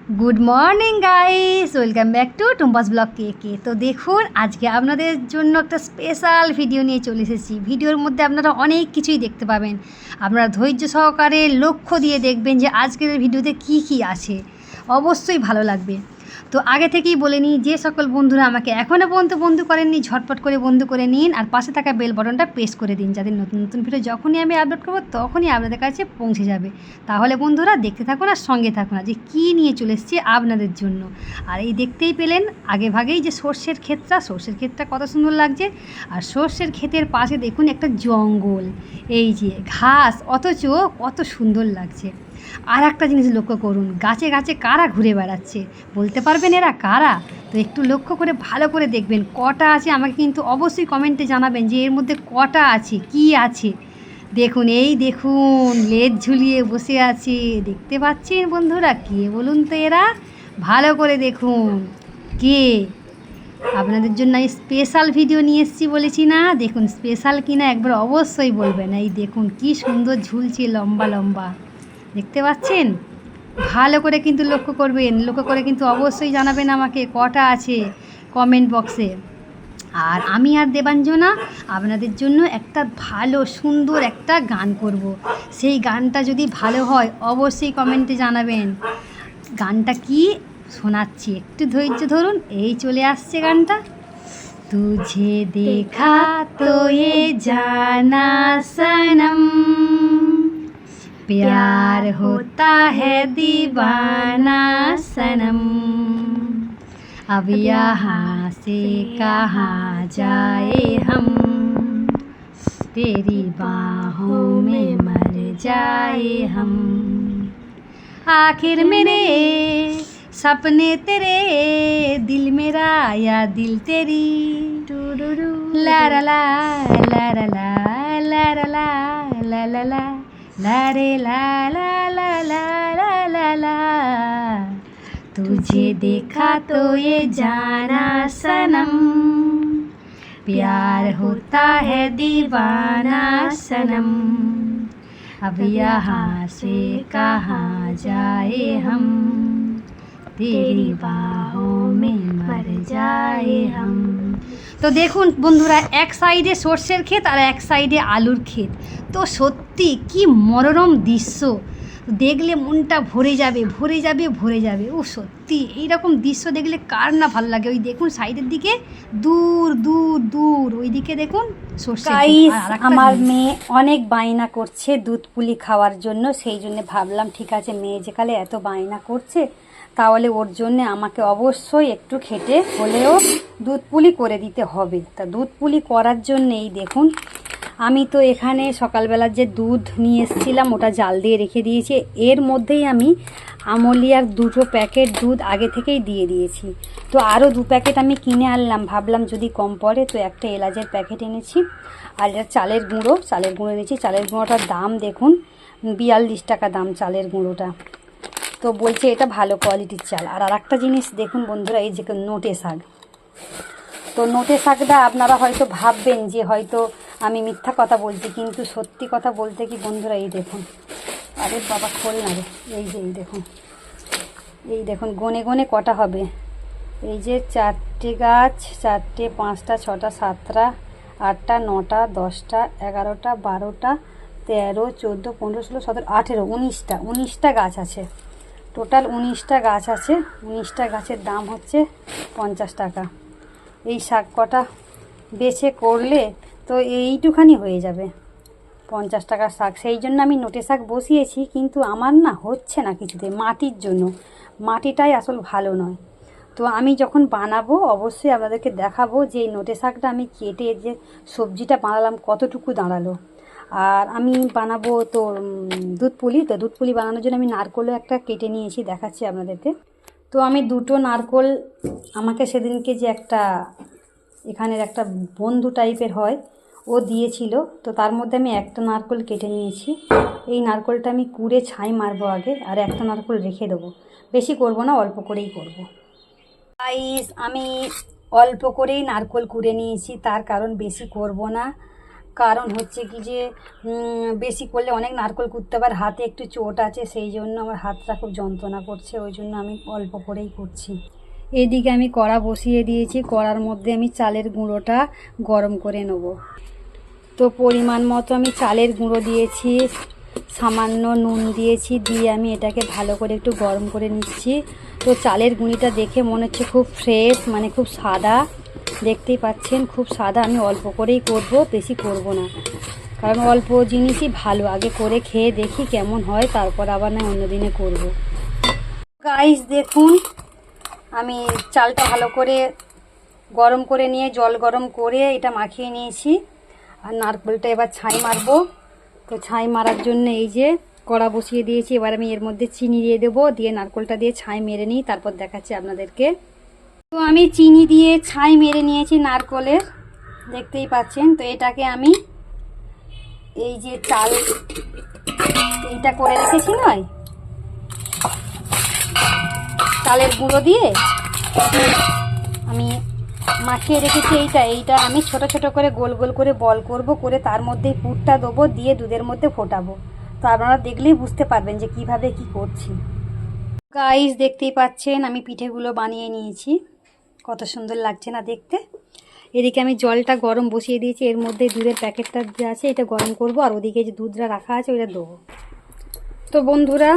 Good morning guys, welcome back to Tumpa's blog কে। তো দেখুন, আজকে আপনাদের জন্য একটা স্পেশাল ভিডিও নিয়ে চলে এসেছি। ভিডিওর মধ্যে আপনারা অনেক কিছুই দেখতে পাবেন। আপনারা ধৈর্য সহকারে লক্ষ্য দিয়ে দেখবেন যে আজকের ভিডিওতে কি কি আছে, অবশ্যই ভালো লাগবে। তো আগে থেকেই বলে নিই, যে সকল বন্ধুরা আমাকে এখনও পর্যন্ত বন্ধু করেননি, ঝটপট করে বন্ধু করে নিন আর পাশে থাকা বেল বাটনটা প্রেস করে দিন, যাতে নতুন নতুন ভিডিও যখনই আমি আপলোড করবো তখনই আপনাদের কাছে পৌঁছে যাবে। তাহলে বন্ধুরা দেখতে থাকুন আর সঙ্গে থাকুন, যে কী নিয়ে চলে এসেছি আপনাদের জন্য। আর এই দেখতেই পেলেন আগে ভাগেই যে সর্ষের ক্ষেতটা কত সুন্দর লাগছে। আর সর্ষের ক্ষেতের পাশে দেখুন একটা জঙ্গল, এই যে ঘাস, অথচ কত সুন্দর লাগছে। আর একটা জিনিস লক্ষ্য করুন, গাছে গাছে কারা ঘুরে বেড়াচ্ছে, বলতে পারবেন এরা কারা? তো একটু লক্ষ্য করে ভালো করে দেখবেন কটা আছে, আমাকে কিন্তু অবশ্যই কমেন্টে জানাবেন যে এর মধ্যে কটা আছে, কি আছে। দেখুন, এই দেখুন লেজ ঝুলিয়ে বসে আছে, দেখতে পাচ্ছেন বন্ধুরা? কে বলুন তো এরা? ভালো করে দেখুন কে। আপনাদের জন্য এই স্পেশাল ভিডিও নিয়ে এসেছি বলেছি না, দেখুন স্পেশাল কিনা একবার অবশ্যই বলবেন। এই দেখুন কি সুন্দর ঝুলছে, লম্বা লম্বা, দেখতে পাচ্ছেন? ভালো করে কিন্তু লক্ষ্য করবেন, লক্ষ্য করে কিন্তু অবশ্যই জানাবেন আমাকে কটা আছে কমেন্ট বক্সে। আর আমি আর দেবাঞ্জনা আপনাদের জন্য একটা ভালো সুন্দর একটা গান করব। সেই গানটা যদি ভালো হয় অবশ্যই কমেন্টে জানাবেন। গানটা কি শোনাচ্ছি, একটু ধৈর্য ধরুন, এই চলে আসছে গানটা। तुझे देखा तो ये जाना सनम, प्यार होता है दीवाना सनम, अब यहाँ से कहाँ जाए हम, तेरी बाहों में मर जाए हम, आखिर मेरे सपने तेरे, दिल मेरा या दिल तेरी, ला ला ला ला ला ला ला ला ला ला ला ला रे ला ला ला ला ला ला ला, तुझे देखा तो ये जाना सनम, प्यार होता है दीवाना सनम, अब यहाँ से कहाँ जाए हम, तेरी बाहों में मर जाए हम। তো দেখুন বন্ধুরা, এক সাইডে সর্ষের ক্ষেত আর এক সাইডে আলুর ক্ষেত। তো সত্যি কি মনোরম দৃশ্য, দেখলে মনটা ভরে যাবে ভরে যাবে ভরে যাবে। ও সত্যি এইরকম দৃশ্য দেখলে কার না ভালো লাগে। ওই দেখুন সাইডের দিকে, দূর দূর দূর ওই দিকে দেখুন সর্ষে। আমার মেয়ে অনেক বায়না করছে দুধ পুলি খাওয়ার জন্য, সেই জন্য ভাবলাম ঠিক আছে, মেয়ে যেকালে এত বায়না করছে তাহলে ওর জন্য আমাকে অবশ্যই একটু খেটে হলেও দুধ পুলি করে দিতে হবে। তা দুধ পুলি করার জন্য এই দেখুন, আমি তো এখানে সকালবেলার যে দুধ নিয়ে এসেছিলাম ওটা জাল দিয়ে রেখে দিয়েছি। এর মধ্যেই আমি আমলিয়ার 2 প্যাকেট দুধ আগে থেকেই দিয়ে দিয়েছি। তো আরও 2 প্যাকেট আমি কিনে আনলাম, ভাবলাম যদি কম পড়ে, তো একটা এলাচের প্যাকেট এনেছি। আর এটা চালের গুঁড়ো এনেছি। চালের গুঁড়োটার দাম দেখুন 42 টাকা দাম চালের গুঁড়োটা। তো বলছে এটা ভালো কোয়ালিটির চাল। আর একটা জিনিস দেখুন বন্ধুরা, এই যে নোটে শাক। তো নোটে শাকটা আপনারা হয়তো ভাববেন যে হয়তো আমি মিথ্যা কথা বলছি, কিন্তু সত্যি কথা বলতে কি বন্ধুরা, এই দেখুন, আরে বাবা খোল না রে, এই যে এই দেখুন গনে গনে কটা হবে। এই যে 4টে গাছ, 4টে, 5টা, 6টা, 7টা, 8টা, 9টা, 10টা, 11টা, 12টা, 13, 14, 15, 16, 17, 18, 19টা গাছ আছে। টোটাল 19টা গাছ আছে। 19টা গাছের দাম হচ্ছে 50 টাকা। এই শাক কটা বেছে করলে তো এইটুখানি হয়ে যাবে 50 টাকার শাক। সেই জন্য আমি নোটে শাক বসিয়েছি, কিন্তু আমার না হচ্ছে না কিছুতে, মাটির জন্য। মাটিটাই আসল ভালো নয়। তো আমি যখন বানাবো অবশ্যই আপনাদেরকে দেখাবো যে এই নোটে শাকটা আমি কেটে যে সবজিটা বানালাম কতটুকু দাঁড়ালো। আর আমি বানাবো তো দুধ পুলি। তো দুধ পুলি বানানোর জন্য আমি নারকোলও একটা কেটে নিয়েছি, দেখাচ্ছি আপনাদেরকে। তো আমি 2টো নারকোল, আমাকে সেদিনকে যে একটা এখানের একটা বন্ধু টাইপের হয় ও দিয়েছিল, তো তার মধ্যে আমি একটা নারকোল কেটে নিয়েছি। এই নারকোলটা আমি কুড়ে ছাই মারবো আগে, আর একটা নারকোল রেখে দেবো। বেশি করব না, অল্প করেই করব। গাইস, আমি অল্প করেই নারকোল কুড়ে নিয়েছি, তার কারণ বেশি করব না। কারণ হচ্ছে কি যে বেশি করলে অনেক নারকেল কুটতে আবার হাতে একটু চোট আছে, সেই জন্য আমার হাতটা খুব যন্ত্রণা করছে, ওই জন্য আমি অল্প করেই করছি। এদিকে আমি কড়া বসিয়ে দিয়েছি, কড়ার মধ্যে আমি চালের গুঁড়োটা গরম করে নেব। তো পরিমাণ মতো আমি চালের গুঁড়ো দিয়েছি, সামান্য নুন দিয়েছি, দিয়ে আমি এটাকে ভালো করে একটু গরম করে নিচ্ছি। তো চালের গুঁড়িটা দেখে মনে হচ্ছে খুব ফ্রেশ, মানে খুব সাদা, দেখতেই পাচ্ছেন খুব সাদা। আমি অল্প করেই করব, বেশি করব না, কারণ অল্প জিনিসই ভালো। আগে করে খেয়ে দেখি কেমন হয়, তারপর আবার না অন্য দিনে করব। গাইস দেখুন, আমি চালটা ভালো করে গরম করে নিয়ে জল গরম করে এটা মাখিয়ে নিয়েছি। আর নারকেলটা এবার ছাই মারবো। তো ছাই মারার জন্য এই যে কড়া বসিয়ে দিয়েছি, এবার আমি এর মধ্যে চিনি দিয়ে দেবো, দিয়ে নারকেলটা দিয়ে ছাই মেরে নিই, তারপর দেখাচ্ছি আপনাদেরকে। তো আমি চিনি দিয়ে ছাই মেরে নিয়েছি নারকেলের, দেখতেই পাচ্ছেন। তো এটাকে আমি এই যে চাল এইটা করে রেখেছি নয়, চালের গুঁড়ো দিয়ে আমি মাখিয়ে রেখেছি, এইটা আমি ছোট ছোট করে গোল গোল করে বল করব, করে তার মধ্যে পুরটা দেবো, দিয়ে দুধের মধ্যে ফোটাবো। তো আপনারা দেখলেই বুঝতে পারবেন যে কিভাবে কি করছি। গাইস দেখতেই পাচ্ছেন আমি পিঠেগুলো বানিয়ে নিয়েছি, কত সুন্দর লাগছে না দেখতে। এদিকে আমি জলটা গরম বসিয়ে দিয়েছি, এর মধ্যে দুধের প্যাকেটটা যে আছে এটা গরম করব, আর ওদিকে যে দুধটা রাখা আছে ওইটা দেবো। তো বন্ধুরা,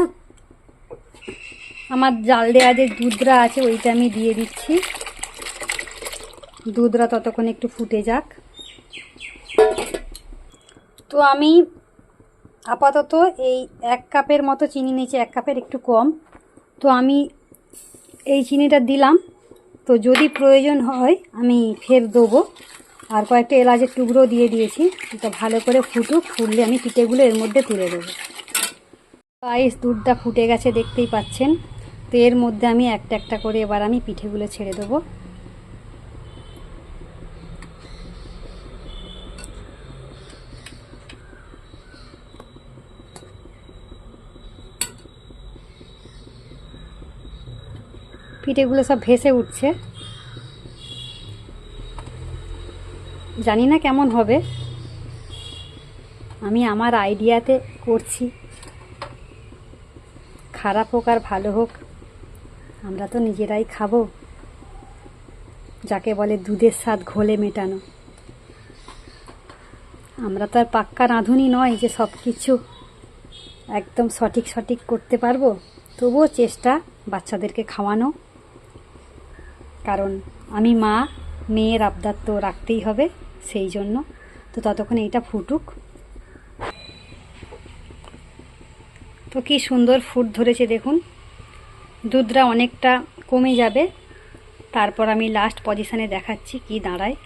আমার জাল দেওয়া যে দুধটা আছে ওইটা আমি দিয়ে দিচ্ছি। দুধটা ততক্ষণ একটু ফুটে যাক। তো আমি আপাতত এই 1 কাপের মতো চিনি নিয়েছি, 1 কাপের একটু কম। তো আমি এই চিনিটা দিলাম, তো যদি প্রয়োজন হয় আমি ফের দেবো। আর কয়েকটা এলাচের টুকরো দিয়ে দিয়েছি। এটা ভালো করে ফুটুক, ফুটলে আমি পিঠেগুলো এর মধ্যে তুলে দেবো। গাইস দুধটা ফুটে গেছে দেখতেই পাচ্ছেন। তো এর মধ্যে আমি একটা একটা করে এবার আমি পিঠেগুলো ছেড়ে দেবো। পিঠেগুলো সব ভেসে উঠছে, জানি না কেমন হবে, আমি আমার আইডিয়াতে করছি। খারাপ হোক আর ভালো হোক, আমরা তো নিজেরাই খাবো, যাকে বলে দুধের স্বাদ ঘোলে মেটানো। আমরা তো আর পাক্কা রাঁধুনি নয় যে সব কিছু একদম সঠিক করতে পারবো। তবুও চেষ্টা বাচ্চাদেরকে খাওয়ানো, কারণ আমি মা, মেয়ের আবদার তো রাখতেই হবে, সেই জন্য। তো ততক্ষণ এইটা ফুটুক। তো কি সুন্দর ফুট ধরেছে দেখুন, দুধটা অনেকটা কমে যাবে, তারপর আমি লাস্ট পজিশনে দেখাচ্ছি কি দাঁড়ায়।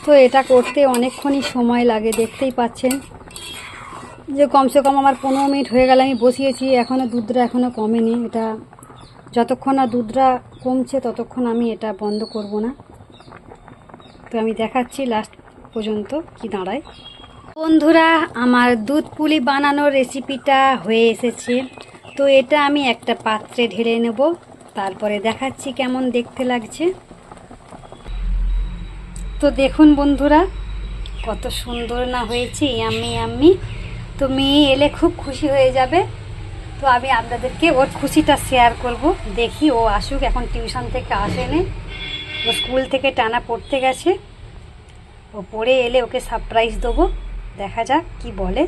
তো এটা করতে অনেকক্ষণই সময় লাগে, দেখতেই পাচ্ছেন যে কমসে কম আমার 15 মিনিট হয়ে গেল আমি বসিয়েছি, এখনও দুধটা এখনও কমেনি। এটা যতক্ষণ না দুধটা কমছে ততক্ষণ আমি এটা বন্ধ করব না। তো আমি দেখাচ্ছি লাস্ট পর্যন্ত কি দাঁড়ায়। বন্ধুরা, আমার দুধ পুলি বানানোর রেসিপিটা হয়ে এসেছে। তো এটা আমি একটা পাত্রে ঢেলে নেব, তারপরে দেখাচ্ছি কেমন দেখতে লাগছে। তো দেখুন বন্ধুরা, কত সুন্দর না হয়েছে, ইয়াম্মি। তো মেয়ে এলে খুব খুশি হয়ে যাবে। তো আমি আপনাদেরকে ওর খুশিটা শেয়ার করব। দেখি ও আসুক, এখন টিউশন থেকে আসেনি, ও স্কুল থেকে টানা পড়তে গেছে। ও পড়ে এলে ওকে সারপ্রাইজ দেবো, দেখা যাক কি বলে।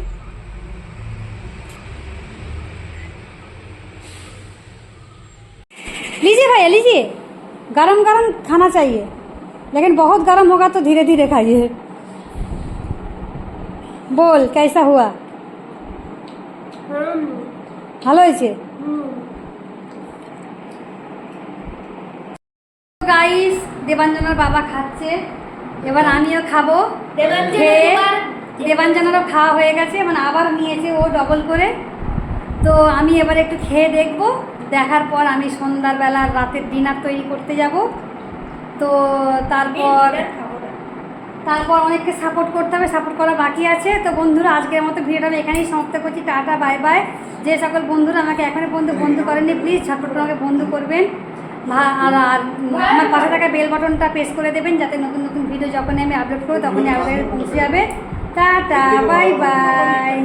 लीजिए भैया लीजिए, गरम गरम खाना चाहिए, लेकिन बहुत गरम होगा तो धीरे धीरे खाइए। बोल कैसा हुआ? ভালো হয়েছে। গাইস দেবাঞ্জনার বাবা খাচ্ছে, এবার আমিও খাবো। দেবাঞ্জনারও খাওয়া হয়ে গেছে, মানে আবার নিয়েছে ও ডবল করে। তো আমি এবার একটু খেয়ে দেখবো, দেখার পর আমি সন্ধ্যাবেলা রাতের ডিনার তৈরি করতে যাব। তো তারপর তারপর অনেককে সাপোর্ট করতে হবে, সাপোর্ট করা বাকি আছে। তো বন্ধুরা আজকের মতো ভিডিওটা আমি এখানেই সমাপ্ত করছি। Tata, bye bye. যে সকল বন্ধুরা আমাকে এখনও পর্যন্ত বন্ধু করেননি, প্লিজ ঝটপট করে আমাকে বন্ধু করবেন। আর আমার পাশে থাকা বেল বাটনটা প্রেস করে দেবেন, যাতে নতুন নতুন ভিডিও যখনই আমি আপলোড করবো তখনই আপনাদের পৌঁছে যাবে। Tata, bye bye.